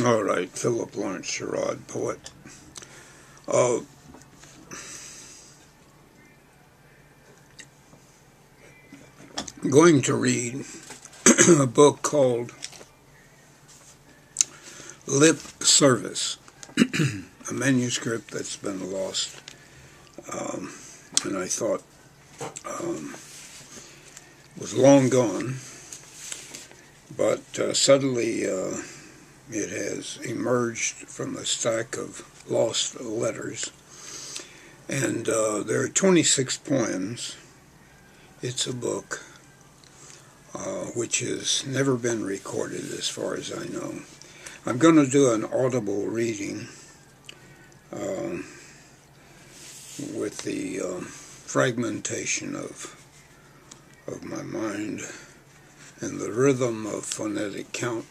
All right, Philip Lawrence Sherrod, poet. Uh, I'm going to read a book called Lip Service, a manuscript that's been lost, and I thought was long gone, but suddenly it has emerged from a stack of lost letters, and there are 26 poems. It's a book which has never been recorded as far as I know. I'm going to do an audible reading with the fragmentation of my mind and the rhythm of phonetic count.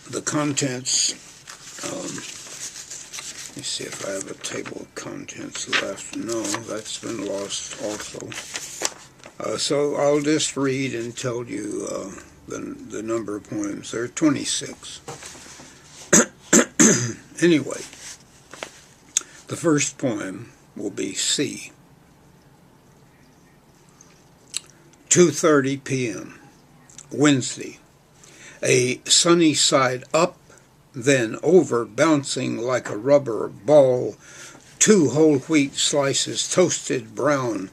The contents, let me see if I have a table of contents left. No, that's been lost also. So I'll just read and tell you the number of poems. There are 26. Anyway, the first poem will be C. 2:30 p.m. Wednesday. A sunny side up, then over, bouncing like a rubber ball. 2 whole wheat slices, toasted brown,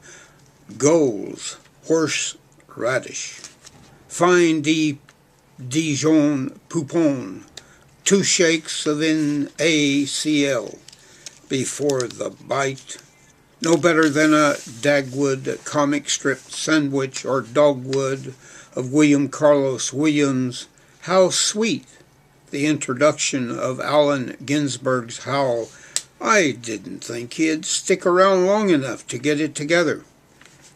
goals, horseradish. Fine Dijon poupon. 2 shakes of NaCl before the bite. No better than a Dagwood comic strip sandwich or dogwood of William Carlos Williams. How sweet the introduction of Allen Ginsberg's Howl. I didn't think he'd stick around long enough to get it together.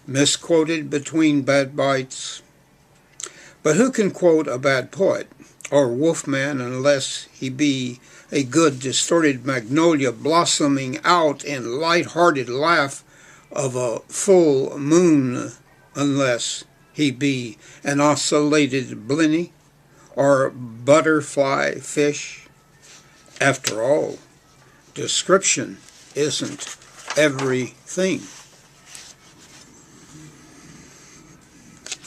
Misquoted between bad bites. But who can quote a bad poet or wolfman unless he be a good distorted magnolia blossoming out in light-hearted laugh of a full moon, unless he be an oscillated blenny or butterfly fish? After all, description isn't everything.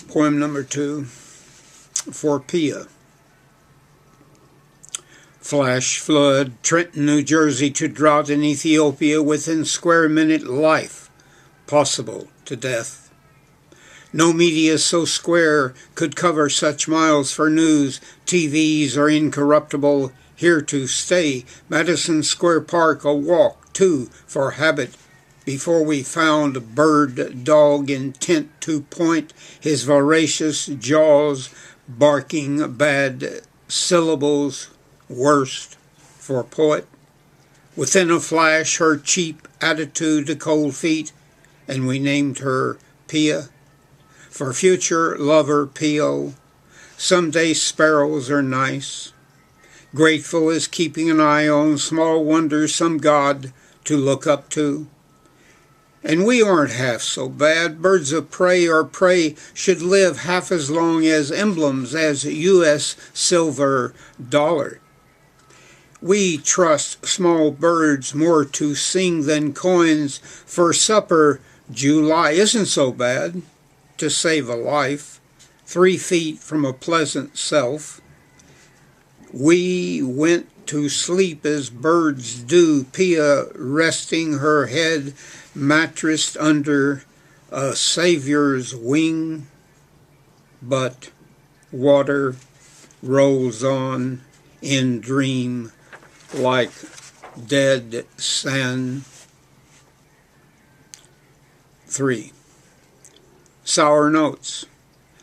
Poem number 2, for Pia. Flash flood, Trenton, New Jersey, to drought in Ethiopia within square minute life, possible to death. No media so square could cover such miles for news. TVs are incorruptible, here to stay. Madison Square Park a walk, too, for habit. Before we found bird dog intent to point his voracious jaws, barking bad syllables, worst for poet. Within a flash her cheap attitude to cold feet, and we named her Pia. For future lover Pio, someday sparrows are nice. Grateful is keeping an eye on small wonders, some god to look up to. And we aren't half so bad. Birds of prey or prey should live half as long as emblems as U.S. silver dollar. We trust small birds more to sing than coins. For supper, July isn't so bad to save a life. 3 feet from a pleasant self. We went to sleep as birds do, Pia resting her head mattressed under a Savior's wing. But water rolls on in dream like dead sand. 3. Sour notes.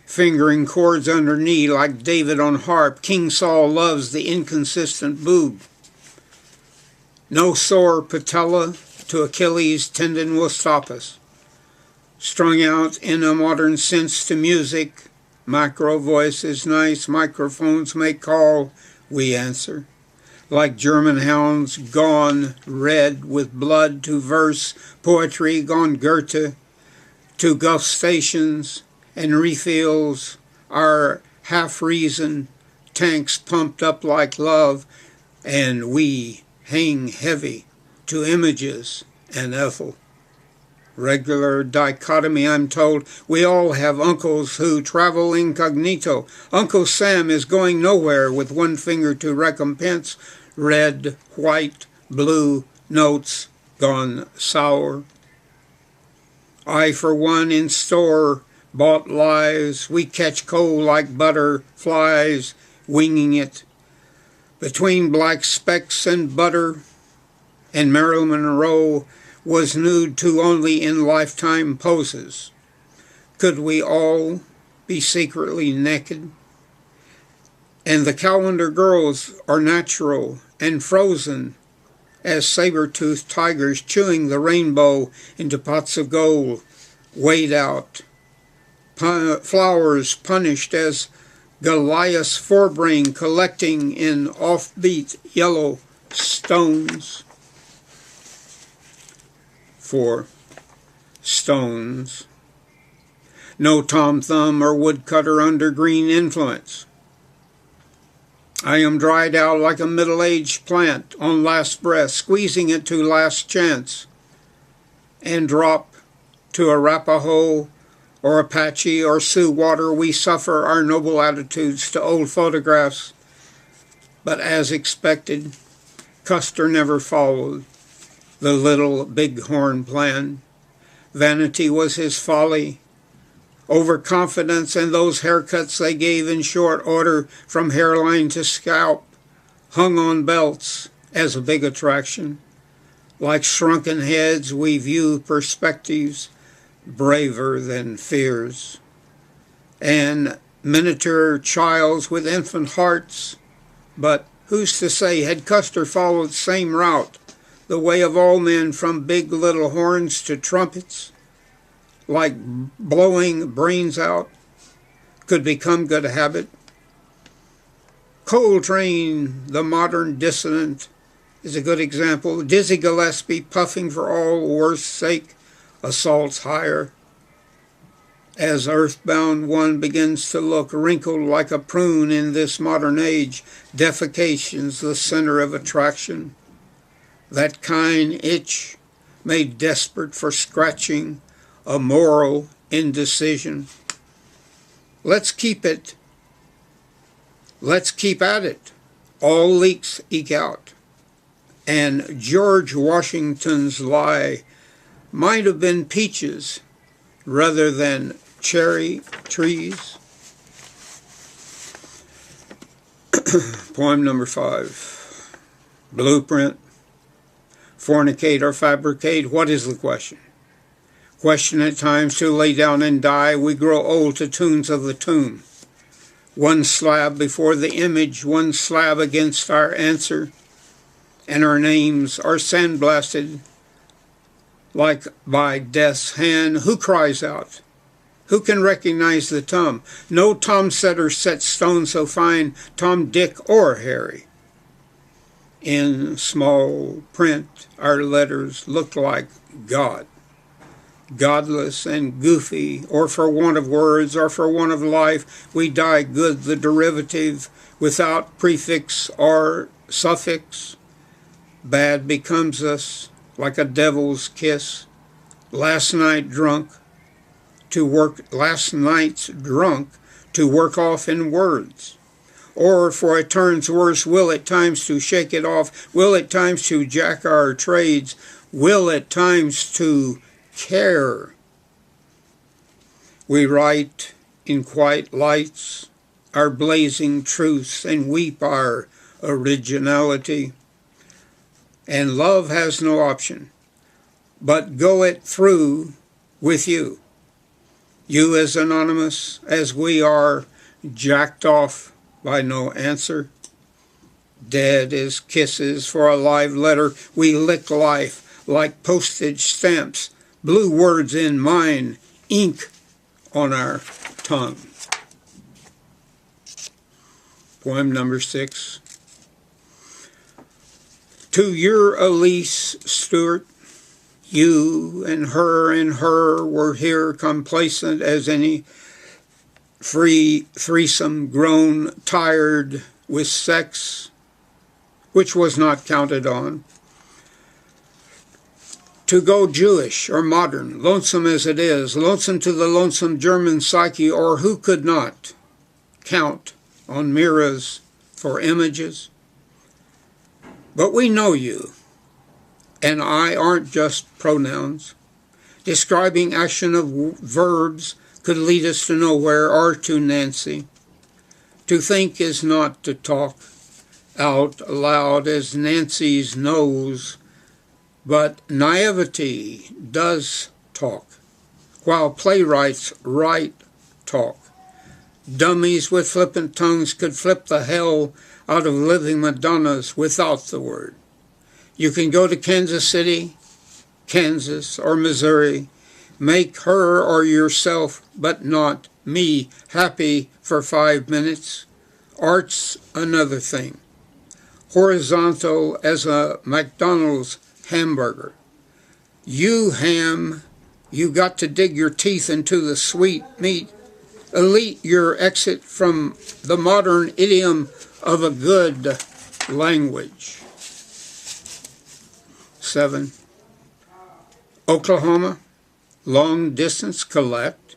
Fingering chords under knee like David on harp. King Saul loves the inconsistent boob. No sore patella to Achilles' tendon will stop us. Strung out in a modern sense to music. Micro voice is nice. Microphones may call. We answer. Like German hounds gone red with blood to verse. Poetry gone Goethe to Gulf stations and refills our half-reason tanks pumped up like love, and we hang heavy to images and Ethel. Regular dichotomy, I'm told. We all have uncles who travel incognito. Uncle Sam is going nowhere with one finger to recompense. Red, white, blue notes gone sour. I, for one, in store, bought lies. We catch coal like butterflies, winging it. Between black specks and butter, and Marilyn Monroe was nude too only in lifetime poses. Could we all be secretly naked? And the calendar girls are natural and frozen as saber-toothed tigers chewing the rainbow into pots of gold, weighed out. Flowers punished as Goliath's forebrain collecting in offbeat yellow stones. 4. Stones. No Tom Thumb or woodcutter under green influence. I am dried out like a middle-aged plant on last breath, squeezing it to last chance, and drop to Arapaho or Apache or Sioux water. We suffer our noble attitudes to old photographs, but as expected, Custer never followed the little bighorn plan. Vanity was his folly, overconfidence, and those haircuts they gave in short order from hairline to scalp, hung on belts as a big attraction. Like shrunken heads, we view perspectives braver than fears. And miniature childs with infant hearts. But who's to say, had Custer followed the same route, the way of all men, from big little horns to trumpets, like blowing brains out, could become good habit? Coltrane, the modern dissonant, is a good example. Dizzy Gillespie, puffing for all worth's sake, assaults higher. As earthbound one begins to look wrinkled like a prune in this modern age, defecation's the center of attraction. That kind itch made desperate for scratching, a moral indecision. Let's keep it. Let's keep at it. All leaks eke out. And George Washington's lie might have been peaches rather than cherry trees. Poem number 5. Blueprint. Fornicate or fabricate, what is the question? Question at times to lay down and die, we grow old to tunes of the tomb. One slab before the image, one slab against our answer, and our names are sandblasted like by death's hand. Who cries out? Who can recognize the Tom? No Tom setter sets stone so fine, Tom, Dick, or Harry. In small print, our letters look like God. Godless and goofy, or for want of words, or for want of life, we die good, the derivative, without prefix or suffix. Bad becomes us like a devil's kiss. Last night's drunk to work off in words. Or, for it turns worse, will at times to shake it off, will at times to jack our trades, will at times to care. We write in quiet lights our blazing truths and weep our originality. And love has no option but go it through with you. You as anonymous as we are, jacked off by no answer. Dead as kisses for a live letter, we lick life like postage stamps, blue words in mine, ink on our tongue. Poem number 6. To your Elise Stewart, you and her were here complacent as any free threesome, grown tired with sex, which was not counted on. To go Jewish or modern, lonesome as it is, lonesome to the lonesome German psyche, or who could not count on mirrors for images? But we know you, and I aren't just pronouns. Describing action of verbs could lead us to nowhere or to Nancy. To think is not to talk out loud as Nancy's knows, but naivety does talk, while playwrights write talk. Dummies with flippant tongues could flip the hell out of living Madonnas without the word. You can go to Kansas City, Kansas, or Missouri, make her or yourself, but not me, happy for 5 minutes. Art's another thing. Horizontal as a McDonald's hamburger. You ham, you got to dig your teeth into the sweet meat. Elite your exit from the modern idiom of a good language. 7. Oklahoma, long distance collect.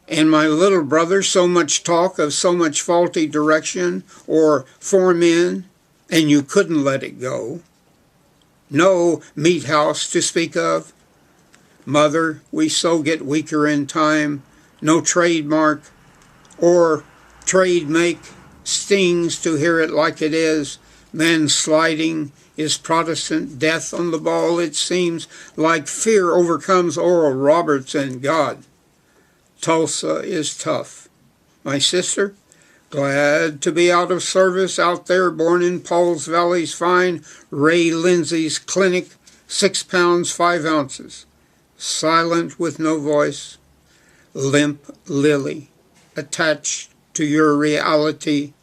And my little brother, so much talk of so much faulty direction or form in, and you couldn't let it go. No meat house to speak of. Mother, we so get weaker in time. No trademark or trade make stings to hear it like it is. Man sliding is Protestant death on the ball. It seems like fear overcomes Oral Roberts and God. Tulsa is tough. My sister, glad to be out of service out there, born in Paul's Valley's fine Ray Lindsay's clinic, 6 pounds 5 ounces. Silent with no voice. Limp lily, attached to your reality,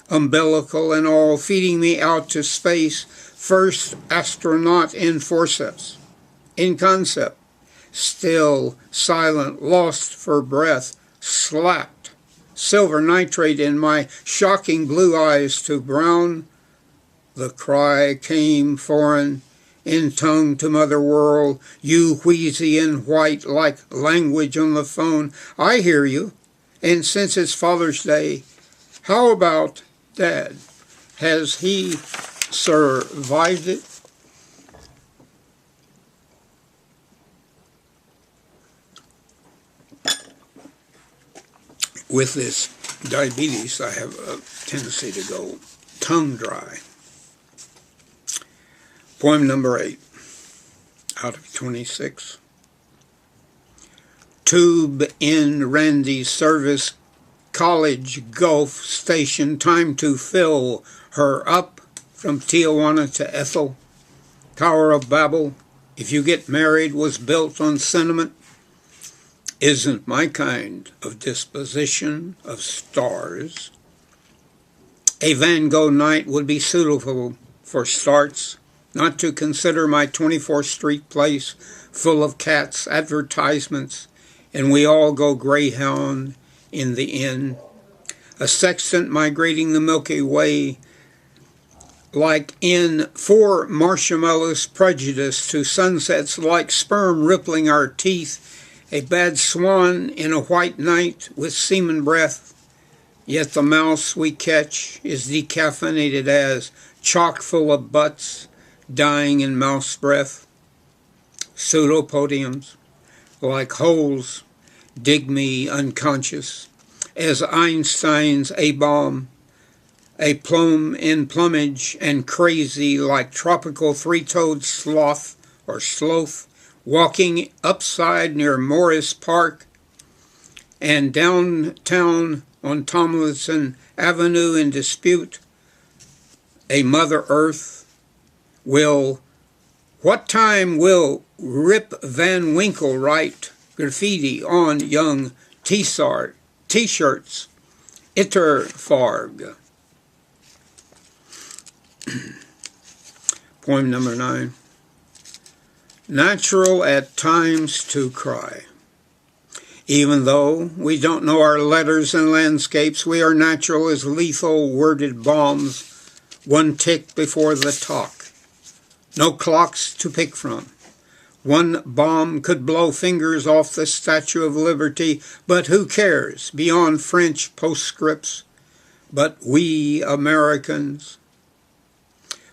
umbilical and all, feeding me out to space, first astronaut in forceps, in concept, still, silent, lost for breath, slapped, silver nitrate in my shocking blue eyes to brown. The cry came foreign, in tongue to mother world, you wheezy and white like language on the phone. I hear you, and since it's Father's Day, how about Dad? Has he survived it? With this diabetes, I have a tendency to go tongue dry. Poem number 8, out of 26. Tube in Randy's service, College Gulf Station, time to fill her up from Tijuana to Ethel. Tower of Babel, if you get married, was built on sentiment. Isn't my kind of disposition of stars. A Van Gogh night would be suitable for starts. Not to consider my 24th Street place full of cats, advertisements, and we all go Greyhound in the inn. A sextant migrating the Milky Way, like in 4 marshmallows prejudice to sunsets like sperm rippling our teeth, a bad swan in a white night with semen breath, yet the mouse we catch is decaffeinated as chock full of butts, dying in mouse breath. Pseudopodiums, like holes, dig me unconscious, as Einstein's A-bomb, a plum in plumage and crazy like tropical three-toed sloth or sloth, walking upside near Morris Park and downtown on Tomlinson Avenue in dispute. A Mother Earth what time will Rip Van Winkle write graffiti on young T-shirts? Itterfarg. Poem number 9. Natural at times to cry. Even though we don't know our letters and landscapes, we are natural as lethal worded bombs, one tick before the talk. No clocks to pick from. One bomb could blow fingers off the Statue of Liberty, but who cares beyond French postscripts? But we Americans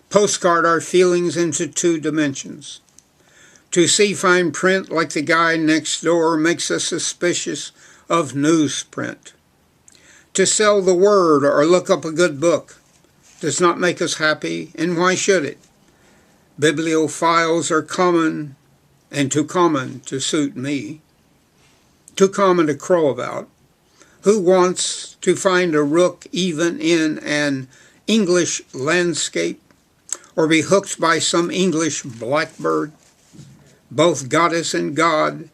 postcard our feelings into two dimensions. To see fine print like the guy next door makes us suspicious of newsprint. To sell the word or look up a good book does not make us happy, and why should it? Bibliophiles are common, and too common to suit me. Too common to crow about. Who wants to find a rook even in an English landscape, or be hooked by some English blackbird? Both goddess and god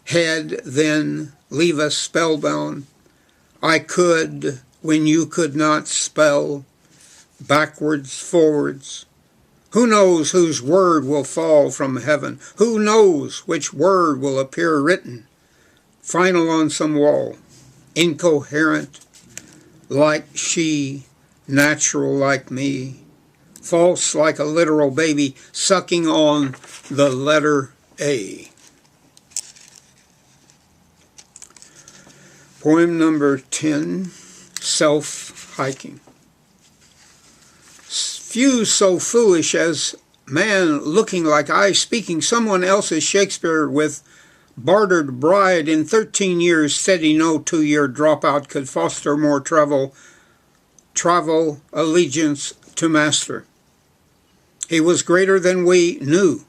had then leave us spellbound. I could when you could not spell, backwards, forwards. Who knows whose word will fall from heaven? Who knows which word will appear written, final on some wall, incoherent like she, natural like me, false like a literal baby, sucking on the letter A. Poem number 10, Self-Hiking. Few so foolish as man looking like I, speaking someone else's Shakespeare with bartered bride. In 13 years steady, no 2-year dropout could foster more travel allegiance to master. He was greater than we knew.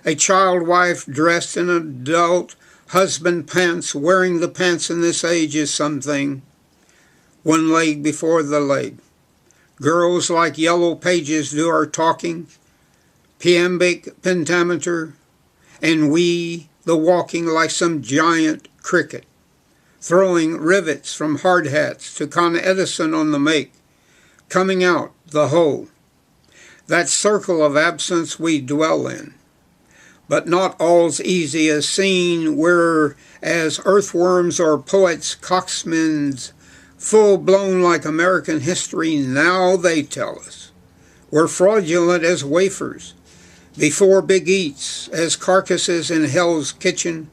A child wife dressed in adult husband pants, wearing the pants in this age is something. One leg before the leg. Girls like yellow pages do our talking, iambic pentameter, and we the walking like some giant cricket, throwing rivets from hard hats to Con Edison on the make, coming out the whole. That circle of absence we dwell in. But not all's easy as seen, we're as earthworms or poets, coxswains, full-blown like American history now they tell us. We're fraudulent as wafers, before big eats, as carcasses in hell's kitchen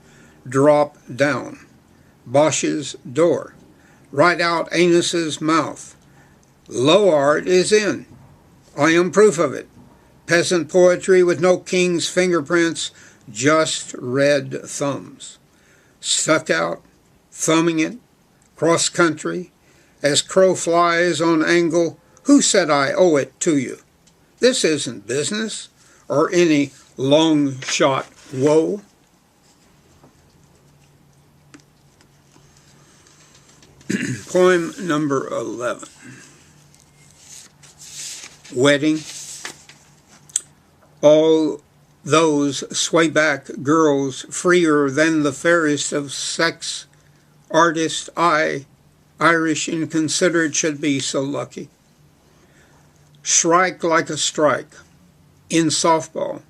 drop down. Bosch's door, right out anus's mouth. Low art is in. I am proof of it. Peasant poetry with no king's fingerprints, just red thumbs. Stuck out, thumbing it, cross-country, as crow flies on angle. Who said I owe it to you? This isn't business, or any long-shot woe. Poem number 11. Wedding. All those sway-back girls, freer than the fairest of sex, artist, Irish inconsiderate, should be so lucky. Shrike like a strike in softball.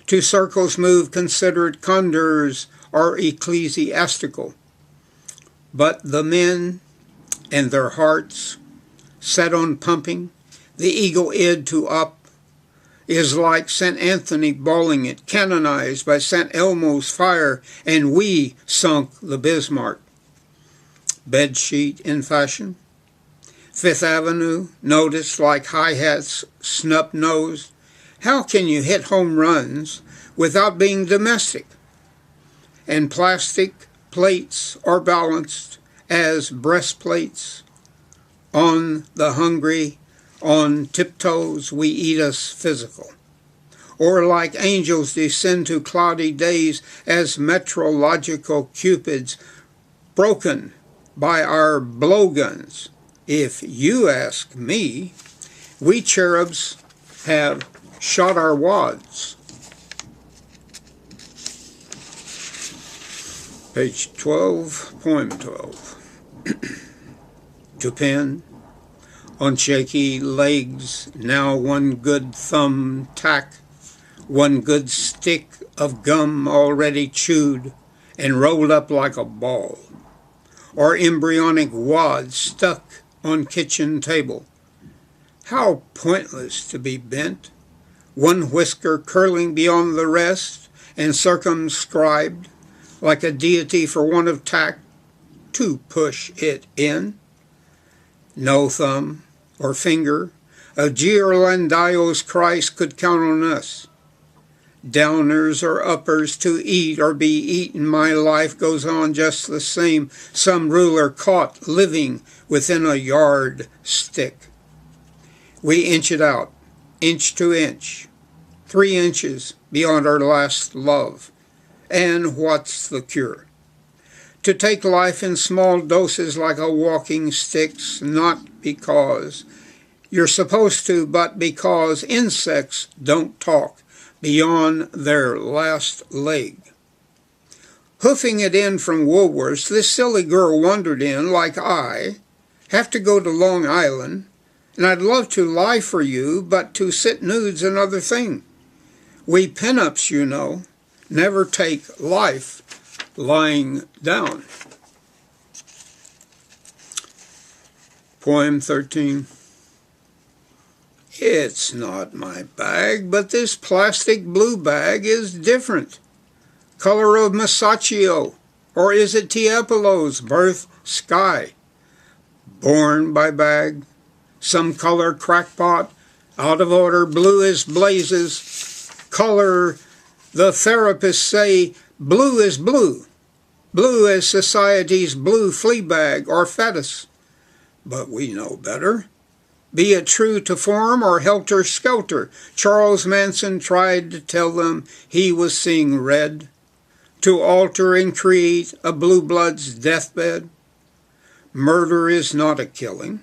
Two circles move considerate condors are ecclesiastical. But the men and their hearts set on pumping, the ego-id to up, is like St. Anthony bawling it, canonized by St. Elmo's fire, and we sunk the Bismarck. Bedsheet in fashion. Fifth Avenue, noticed like hi-hats, snub-nosed. How can you hit home runs without being domestic? And plastic plates are balanced as breastplates. On the hungry, on tiptoes, we eat us physical. Or like angels descend to cloudy days as meteorological cupids, broken by our blowguns. If you ask me, we cherubs have shot our wads. Page 12, poem 12. To pen, on shaky legs, now one good thumb tack, one good stick of gum already chewed, and rolled up like a ball, or embryonic wads stuck on kitchen table. How pointless to be bent, one whisker curling beyond the rest, and circumscribed, like a deity for want of tact, to push it in. No thumb or finger of Ghirlandaio's Christ could count on us. Downers or uppers to eat or be eaten, my life goes on just the same, some ruler caught living within a yard stick. We inch it out, inch to inch, 3 inches beyond our last love. And what's the cure? To take life in small doses like a walking stick's, not because you're supposed to, but because insects don't talk beyond their last leg. Hoofing it in from Woolworth's, this silly girl wandered in, like I, have to go to Long Island, and I'd love to lie for you, but to sit nude's another thing. We pin-ups, you know, never take life lying down. Poem 13. It's not my bag, but this plastic blue bag is different. Color of Masaccio, or is it Tiepolo's birth sky? Born by bag, some color crackpot, out of order, blue as blazes. Color, the therapists say, blue is blue. Blue as society's blue flea bag or fetus. But we know better. Be it true to form or helter-skelter, Charles Manson tried to tell them he was seeing red, to alter and create a blue blood's deathbed. Murder is not a killing,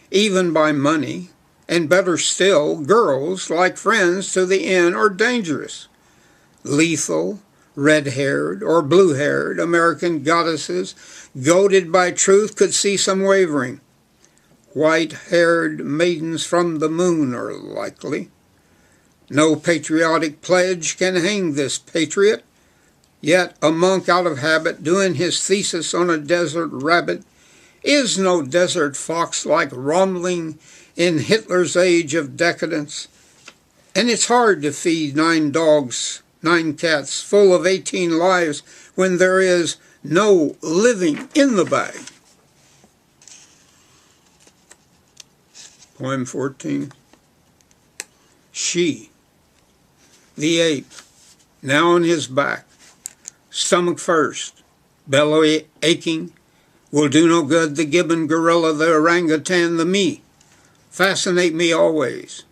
even by money, and better still, girls, like friends to the end, are dangerous. Lethal, red-haired or blue-haired American goddesses, goaded by truth, could see some wavering. White-haired maidens from the moon are likely. No patriotic pledge can hang this patriot, yet a monk out of habit doing his thesis on a desert rabbit is no desert fox like Rommling in Hitler's age of decadence. And it's hard to feed 9 dogs, 9 cats, full of 18 lives when there is no living in the bag. Poem 14. She, the ape, now on his back, stomach first, belly aching, will do no good. The gibbon gorilla, the orangutan, the me, fascinate me always.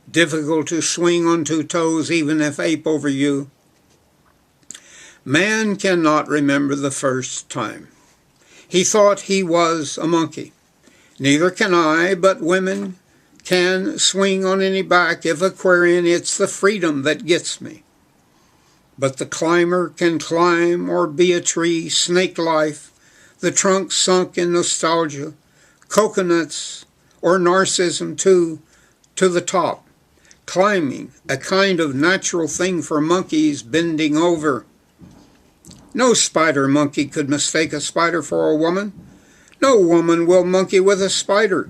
Difficult to swing on 2 toes, even if ape over you. Man cannot remember the first time he thought he was a monkey. Neither can I, but women can swing on any back. If Aquarian, it's the freedom that gets me. But the climber can climb or be a tree, snake life, the trunk sunk in nostalgia, coconuts or narcissism too, to the top. Climbing, a kind of natural thing for monkeys bending over. No spider monkey could mistake a spider for a woman. No woman will monkey with a spider.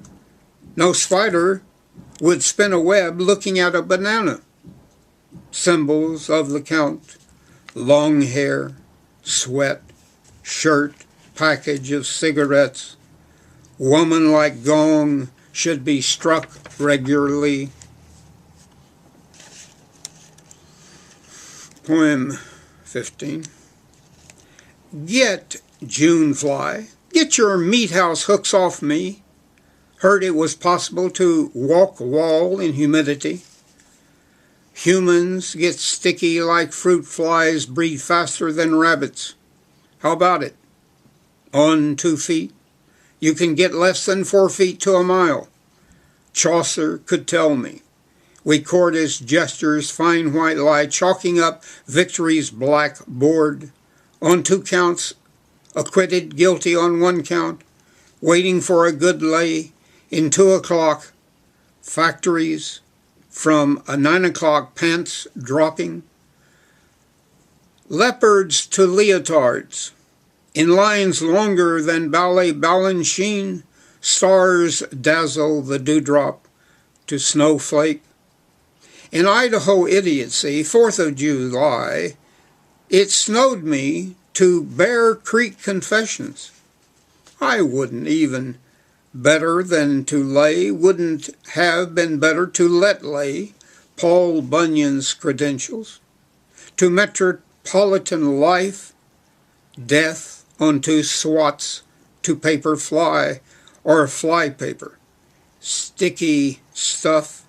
No spider would spin a web looking at a banana. Symbols of the count: long hair, sweat, shirt, package of cigarettes. Woman like gong should be struck regularly. Poem 15. Get, June fly, get your meat house hooks off me. Heard it was possible to walk wall in humidity. Humans get sticky like fruit flies, breed faster than rabbits. How about it? On 2 feet, you can get less than 4 feet to a mile. Chaucer could tell me. We court his gestures, fine white lie, chalking up victory's black board. On 2 counts, acquitted, guilty on 1 count, waiting for a good lay in 2 o'clock, factories from a 9 o'clock pants dropping. leopards to leotards, in lines longer than ballet balanchine, stars dazzle the dewdrop to snowflake. In Idaho idiocy, 4th of July, it snowed me to Bear Creek confessions. I wouldn't even better than to lay, wouldn't have been better to let lay Paul Bunyan's credentials, to metropolitan life, death onto swats, to paper fly, or fly paper, sticky stuff,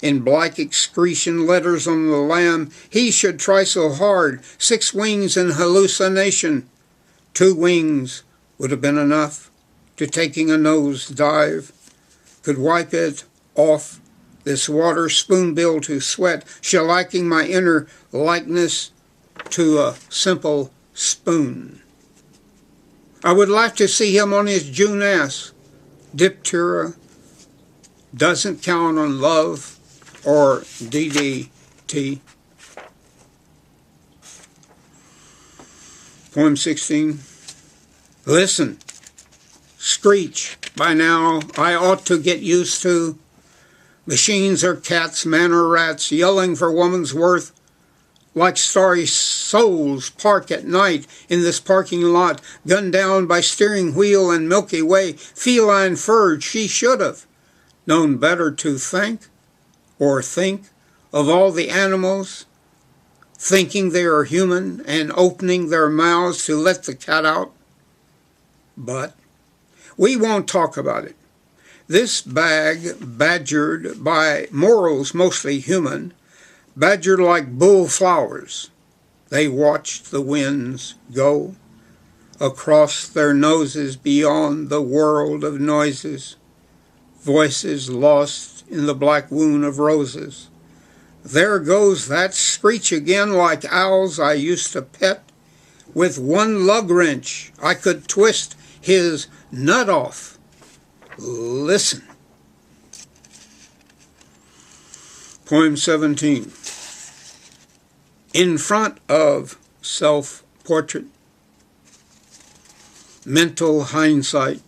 in black excretion letters on the lamb. He should try so hard, 6 wings in hallucination. 2 wings would have been enough to taking a nose dive, could wipe it off, this water spoonbill to sweat, shellacking my inner likeness to a simple spoon. I would like to see him on his June ass. Diptera doesn't count on love or DDT. Poem 16. Listen, screech, by now I ought to get used to. Machines or cats, man or rats, yelling for woman's worth, like starry souls park at night in this parking lot, gunned down by steering wheel and Milky Way, feline furred. She should have known better to think of all the animals, thinking they are human and opening their mouths to let the cat out. But we won't talk about it. This bag, badgered by morals mostly human, badgered like bull flowers, they watched the winds go across their noses beyond the world of noises, voices lost in the black wound of roses. There goes that screech again, like owls I used to pet. With one lug wrench I could twist his nut off. Listen. Poem 17. In front of self-portrait, mental hindsight,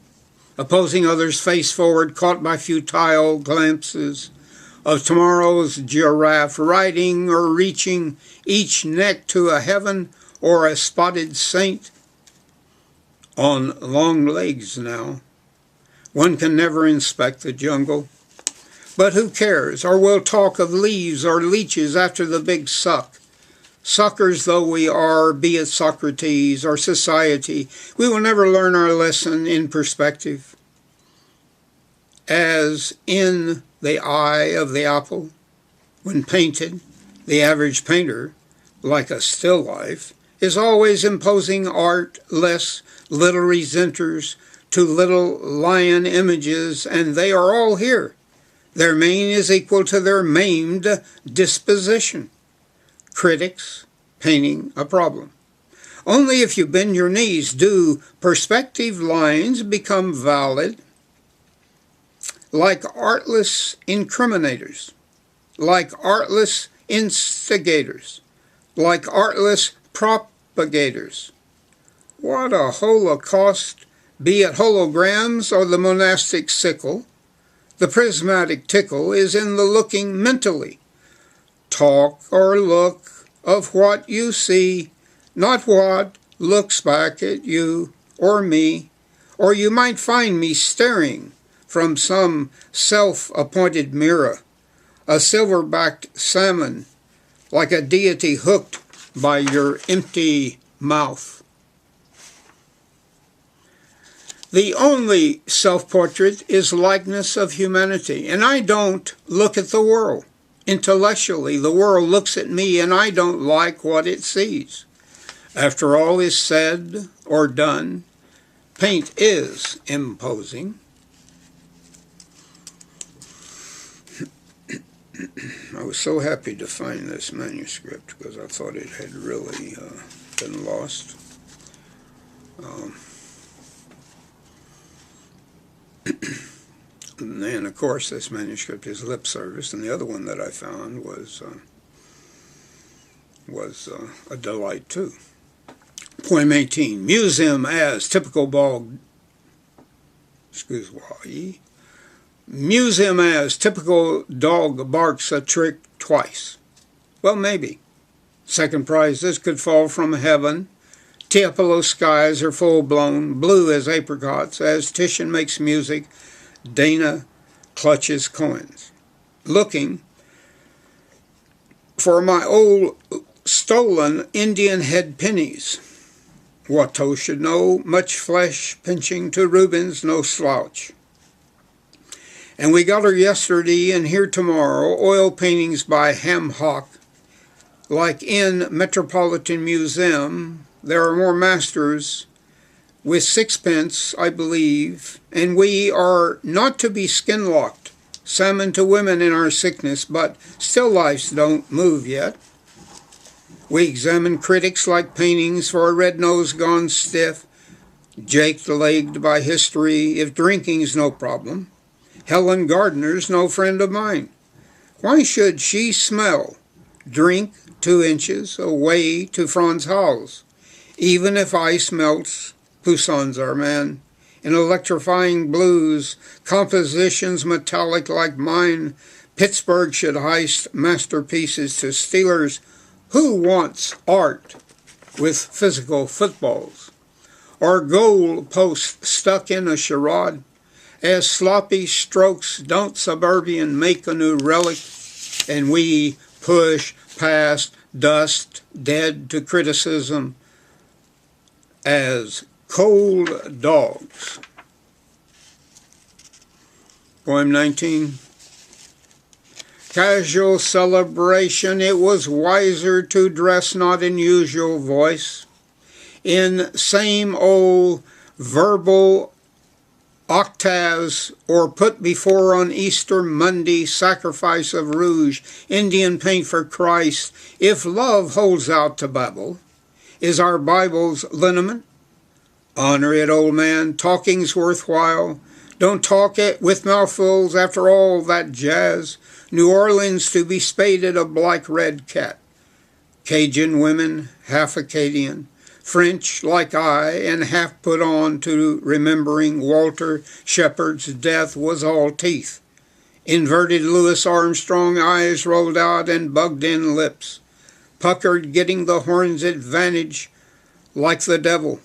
opposing others face forward, caught by futile glimpses of tomorrow's giraffe, riding or reaching each neck to a heaven or a spotted saint. On long legs now, one can never inspect the jungle. But who cares? Or we'll talk of leaves or leeches after the big suck. Suckers though we are, be it Socrates or society, we will never learn our lesson in perspective. As in the eye of the apple, when painted, the average painter, like a still life, is always imposing art less little resenters to little lion images, and they are all here. Their mane is equal to their maimed disposition. Critics painting a problem. Only if you bend your knees do perspective lines become valid, like artless incriminators, like artless instigators, like artless propagators. What a holocaust, be it holograms or the monastic sickle. The prismatic tickle is in the looking mentally. Talk or look of what you see, not what looks back at you or me, or you might find me staring from some self-appointed mirror, a silver-backed salmon, like a deity hooked by your empty mouth. The only self-portrait is likeness of humanity, and I don't look at the world. Intellectually, the world looks at me, and I don't like what it sees. After all is said or done, paint is imposing. I was so happy to find this manuscript because I thought it had really been lost. And then, of course, this manuscript is lip service, and the other one that I found was was a delight too. Poem 18. Museum as typical dog. Museum as typical dog barks a trick twice. Well, maybe. Second prize, this could fall from heaven. Tiepolo skies are full-blown, blue as apricots. As Titian makes music, Dana clutches coins. Looking for my old stolen Indian head pennies. Watteau should know, much flesh pinching to Rubens, no slouch. And we got her yesterday and here tomorrow, oil paintings by Hamhock. Like in Metropolitan Museum, there are more masters with sixpence, I believe, and we are not to be skin-locked, salmon to women in our sickness, but still lifes don't move yet. We examine critics like paintings for a red nose gone stiff, jaked-legged by history, if drinking's no problem. Helen Gardner's no friend of mine. Why should she smell, drink 2 inches away to Franz Hals? Even if ice melts, Poussin's our man. In electrifying blues, compositions metallic like mine, Pittsburgh should heist masterpieces to Steelers. Who wants art with physical footballs? Or goal posts stuck in a charade? As sloppy strokes don't suburban make a new relic, and we push past dust dead to criticism as cold dogs. Poem 19. Casual celebration, it was wiser to dress not in usual voice, in same old verbal octaves, or put before on Easter Monday sacrifice of rouge, Indian paint for Christ. If love holds out to Babel, is our Bible's lineament? Honor it, old man, talking's worthwhile. Don't talk it with mouthfuls after all that jazz. New Orleans to be spaded a black red cat. Cajun women, half Acadian. French like I, and half put on to remembering Walter Shepard's death was all teeth. Inverted Louis Armstrong eyes rolled out and bugged-in lips. Puckered getting the horn's advantage like the devil.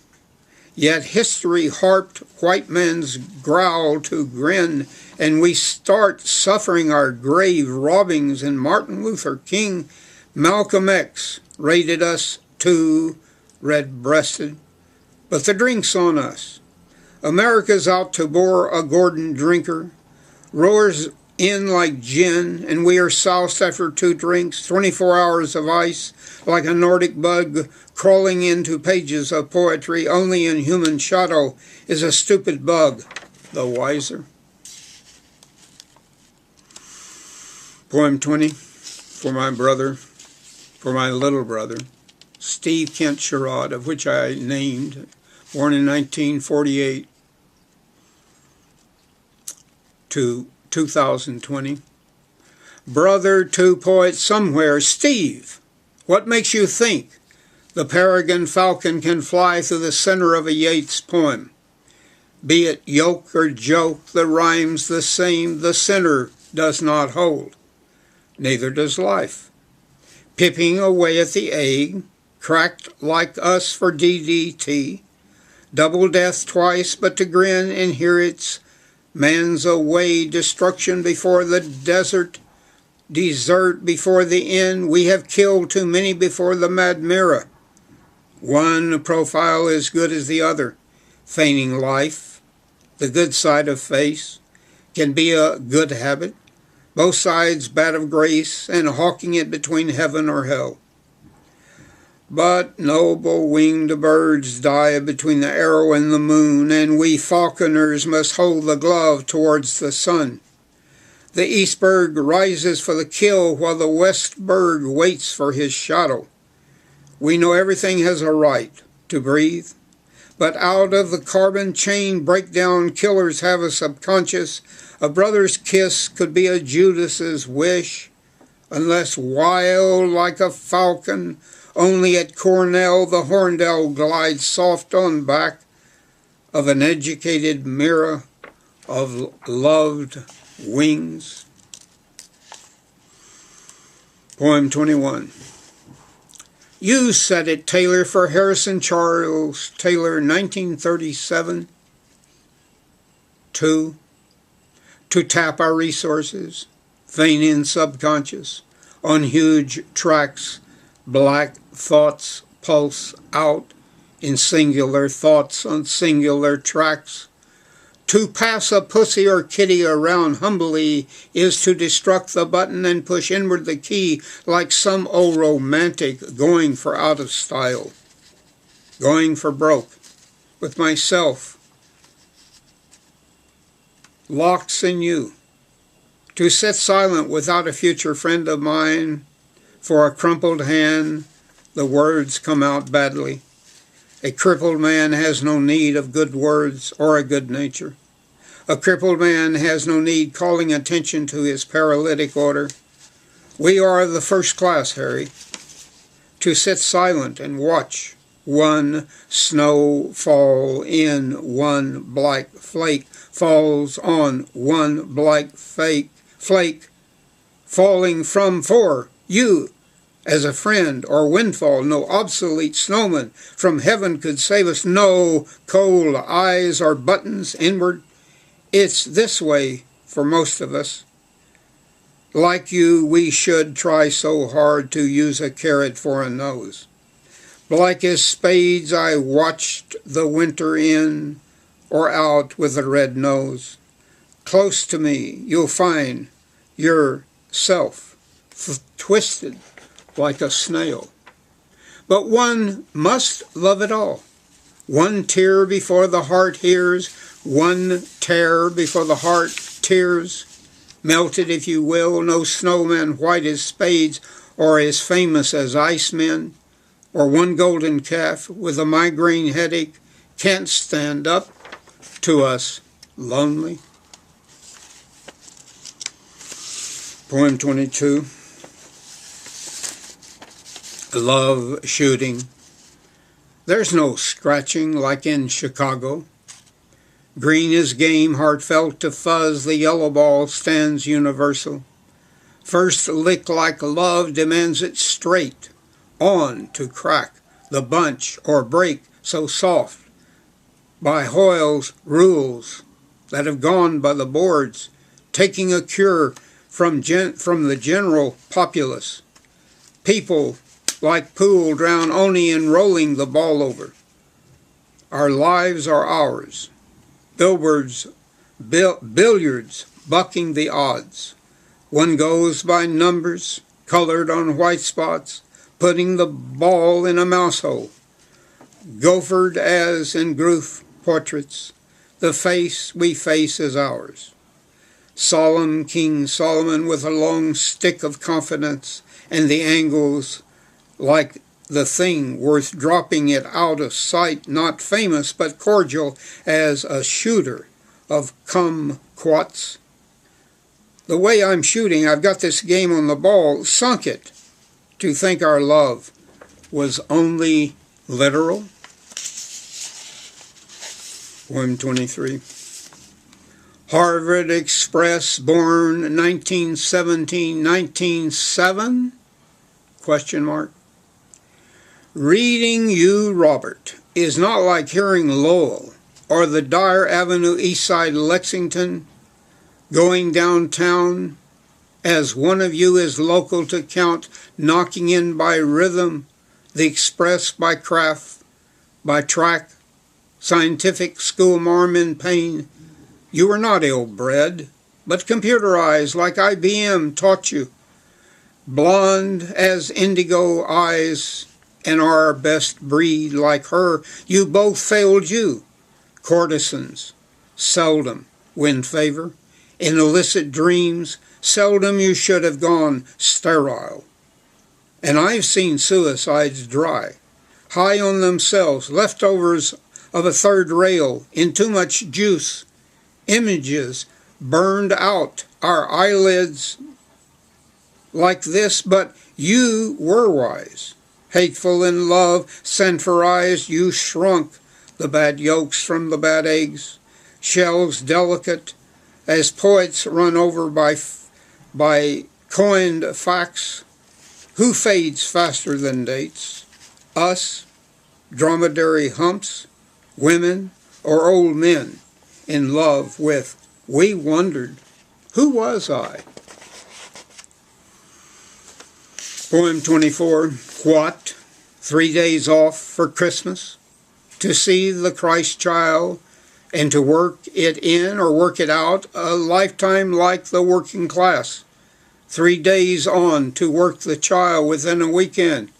Yet history harped white men's growl to grin, and we start suffering our grave robbings, and Martin Luther King, Malcolm X rated us too red-breasted. But the drink's on us. America's out to bore a Gordon drinker, roars in like gin, and we are soused after 2 drinks, 24 hours of ice, like a Nordic bug crawling into pages of poetry. Only in human shadow is a stupid bug the wiser. Poem 20, for my brother, for my little brother, Steve Kent Sherrod, of which I named, born in 1948 to 2020. Brother to poet somewhere, Steve, what makes you think the peregrine falcon can fly through the center of a Yeats poem? Be it yoke or joke, the rhyme's the same, the center does not hold. Neither does life. Pipping away at the egg, cracked like us for DDT, double death twice, but to grin and hear its man's away, destruction before the desert, desert before the end. We have killed too many before the mad mirror. One profile as good as the other, feigning life. The good side of face can be a good habit, both sides bad of grace, and hawking it between heaven or hell. But noble winged birds die between the arrow and the moon, and we falconers must hold the glove towards the sun. The Eastberg rises for the kill, while the Westberg waits for his shadow. We know everything has a right to breathe, but out of the carbon chain breakdown killers have a subconscious. A brother's kiss could be a Judas's wish, unless wild like a falcon, Only at Cornell the hornbill glides soft on back of an educated mirror of loved wings. Poem 21. You said it, Taylor, for Harrison Charles Taylor, 1937. 2. To tap our resources, vein in subconscious, on huge tracks, black thoughts pulse out in singular thoughts on singular tracks. To pass a pussy or kitty around humbly is to destruct the button and push inward the key like some old romantic going for out of style, going for broke, with myself, locks in you. To sit silent without a future friend of mine, for a crumpled hand, the words come out badly. A crippled man has no need of good words or a good nature. A crippled man has no need calling attention to his paralytic order. We are the first class, Harry, to sit silent and watch one snow fall in, one black flake falls on, one black flake falling from for you as a friend or windfall. No obsolete snowman from heaven could save us. No cold eyes or buttons inward. It's this way for most of us. Like you, we should try so hard to use a carrot for a nose. Black as spades, I watched the winter in or out with a red nose. Close to me, you'll find yourself twisted like a snail. But one must love it all. One tear before the heart hears, one tear before the heart tears. Melted, if you will, no snowman white as spades or as famous as icemen, or one golden calf with a migraine headache can't stand up to us lonely. Poem 22. Love shooting. There's no scratching like in Chicago. Green is game, heartfelt to fuzz, the yellow ball stands universal. First lick like love demands it straight, on to crack the bunch or break so soft. By Hoyle's rules that have gone by the boards, taking a cure from the general populace. People like pool drown only in rolling the ball over. Our lives are ours. Billiards bucking the odds. One goes by numbers, colored on white spots, putting the ball in a mouse hole. Gophered as in group portraits, the face we face is ours. Solemn King Solomon with a long stick of confidence, and the angles like the thing worth dropping it out of sight, not famous but cordial as a shooter of kumquats. The way I'm shooting, I've got this game on the ball, sunk it, to think our love was only literal. Poem 23. Harvard Express, born 1917, 1907? Question mark. Reading you, Robert, is not like hearing Lowell or the Dyer Avenue East Side Lexington going downtown, as one of you is local to count, knocking in by rhythm, the express by craft, by track, scientific schoolmarm in pain. You are not ill-bred, but computerized like IBM taught you, blonde as indigo eyes, and our best breed like her. You both failed you. Courtesans seldom win favor. In illicit dreams, seldom you should have gone sterile. And I've seen suicides dry, high on themselves, leftovers of a third rail, in too much juice, images burned out, our eyelids like this, but you were wise. Hateful in love, sanforized, you shrunk the bad yolks from the bad eggs. Shells delicate, as poets run over by coined facts. Who fades faster than dates? Us, dromedary humps, women, or old men in love with, we wondered, who was I? Poem 24. What? 3 days off for Christmas? To see the Christ child and to work it in or work it out, a lifetime like the working class. 3 days on to work the child within a weekend,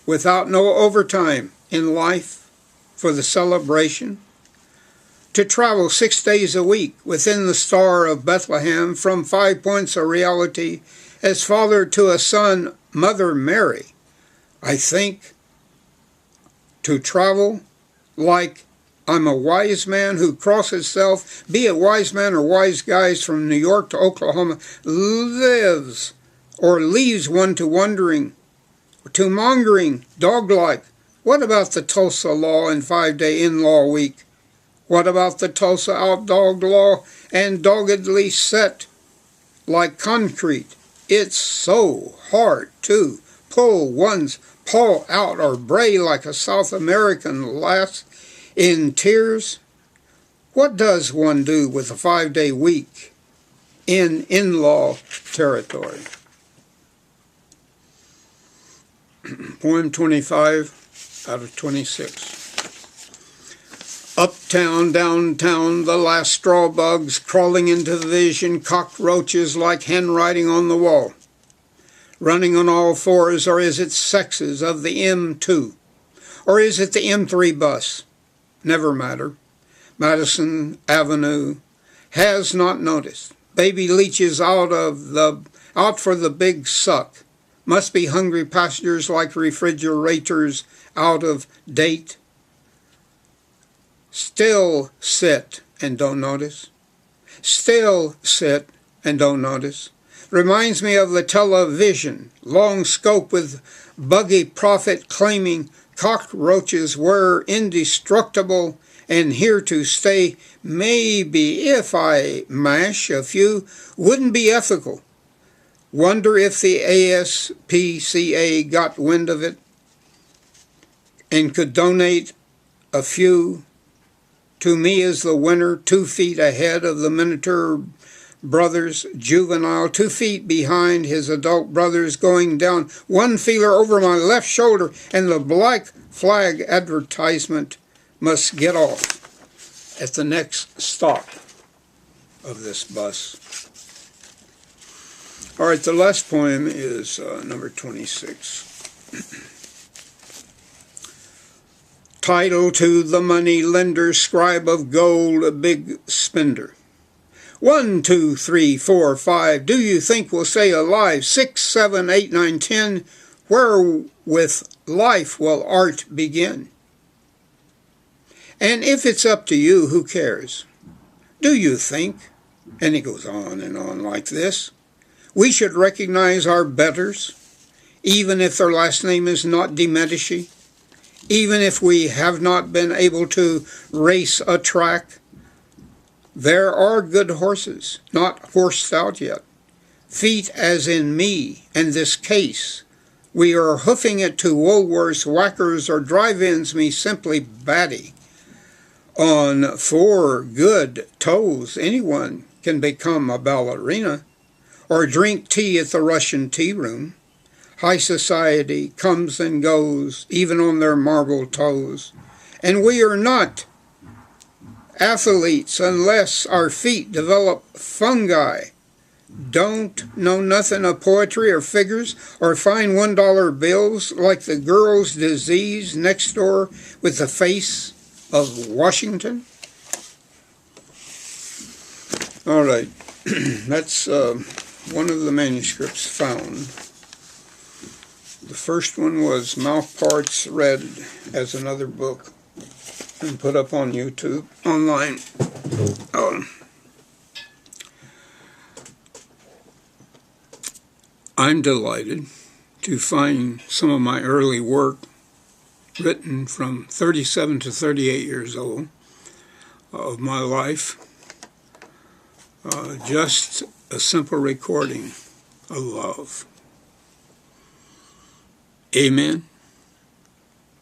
without no overtime in life for the celebration. To travel 6 days a week within the star of Bethlehem from 5 points of reality as father to a son, Mother Mary. I think to travel like I'm a wise man who crosses self, be it wise man or wise guys from New York to Oklahoma, lives or leaves one to wondering, to mongering, dog-like. What about the Tulsa law and 5-day in-law week? What about the Tulsa out-dog law and doggedly set like concrete? It's so hard to pull one's paw out or bray like a South American lass in tears. What does one do with a 5-day week in in-law territory? Poem 25 out of 26. Uptown, downtown, the last straw bugs crawling into the vision, cockroaches like handwriting on the wall. Running on all fours, or is it sexes of the M2? Or is it the M3 bus? Never matter. Madison Avenue has not noticed. Baby leeches out for the big suck. Must be hungry passengers like refrigerators out of date. Still sit and don't notice. Still sit and don't notice. Reminds me of the television, long scope with buggy prophet claiming cockroaches were indestructible and here to stay. Maybe if I mash a few, wouldn't be ethical. Wonder if the ASPCA got wind of it and could donate a few. To me as the winner, 2 feet ahead of the miniature brothers, juvenile, 2 feet behind his adult brothers, going down, 1 feeler over my left shoulder, and the black flag advertisement must get off at the next stop of this bus. All right, the last poem is number 26. Title to the money lender, scribe of gold, big spender. 1, 2, 3, 4, 5. Do you think we'll stay alive? 6, 7, 8, 9, 10. Where with life will art begin? And if it's up to you, who cares? Do you think, and it goes on and on like this, we should recognize our betters, even if their last name is not de Medici, even if we have not been able to race a track? There are good horses, not horsed out yet. Feet as in me and this case. We are hoofing it to Woolworths, Whackers, or drive-ins, me simply batty. On 4 good toes, anyone can become a ballerina, or drink tea at the Russian tea room. High society comes and goes, even on their marble toes. And we are not athletes unless our feet develop fungi. Don't know nothing of poetry or figures or find $1 bills like the girl's disease next door with the face of Washington. All right, that's one of the manuscripts found. The first one was Mouth Parts read as another book and put up on YouTube online. I'm delighted to find some of my early work written from 37 to 38 years old of my life. Just a simple recording of love. Amen.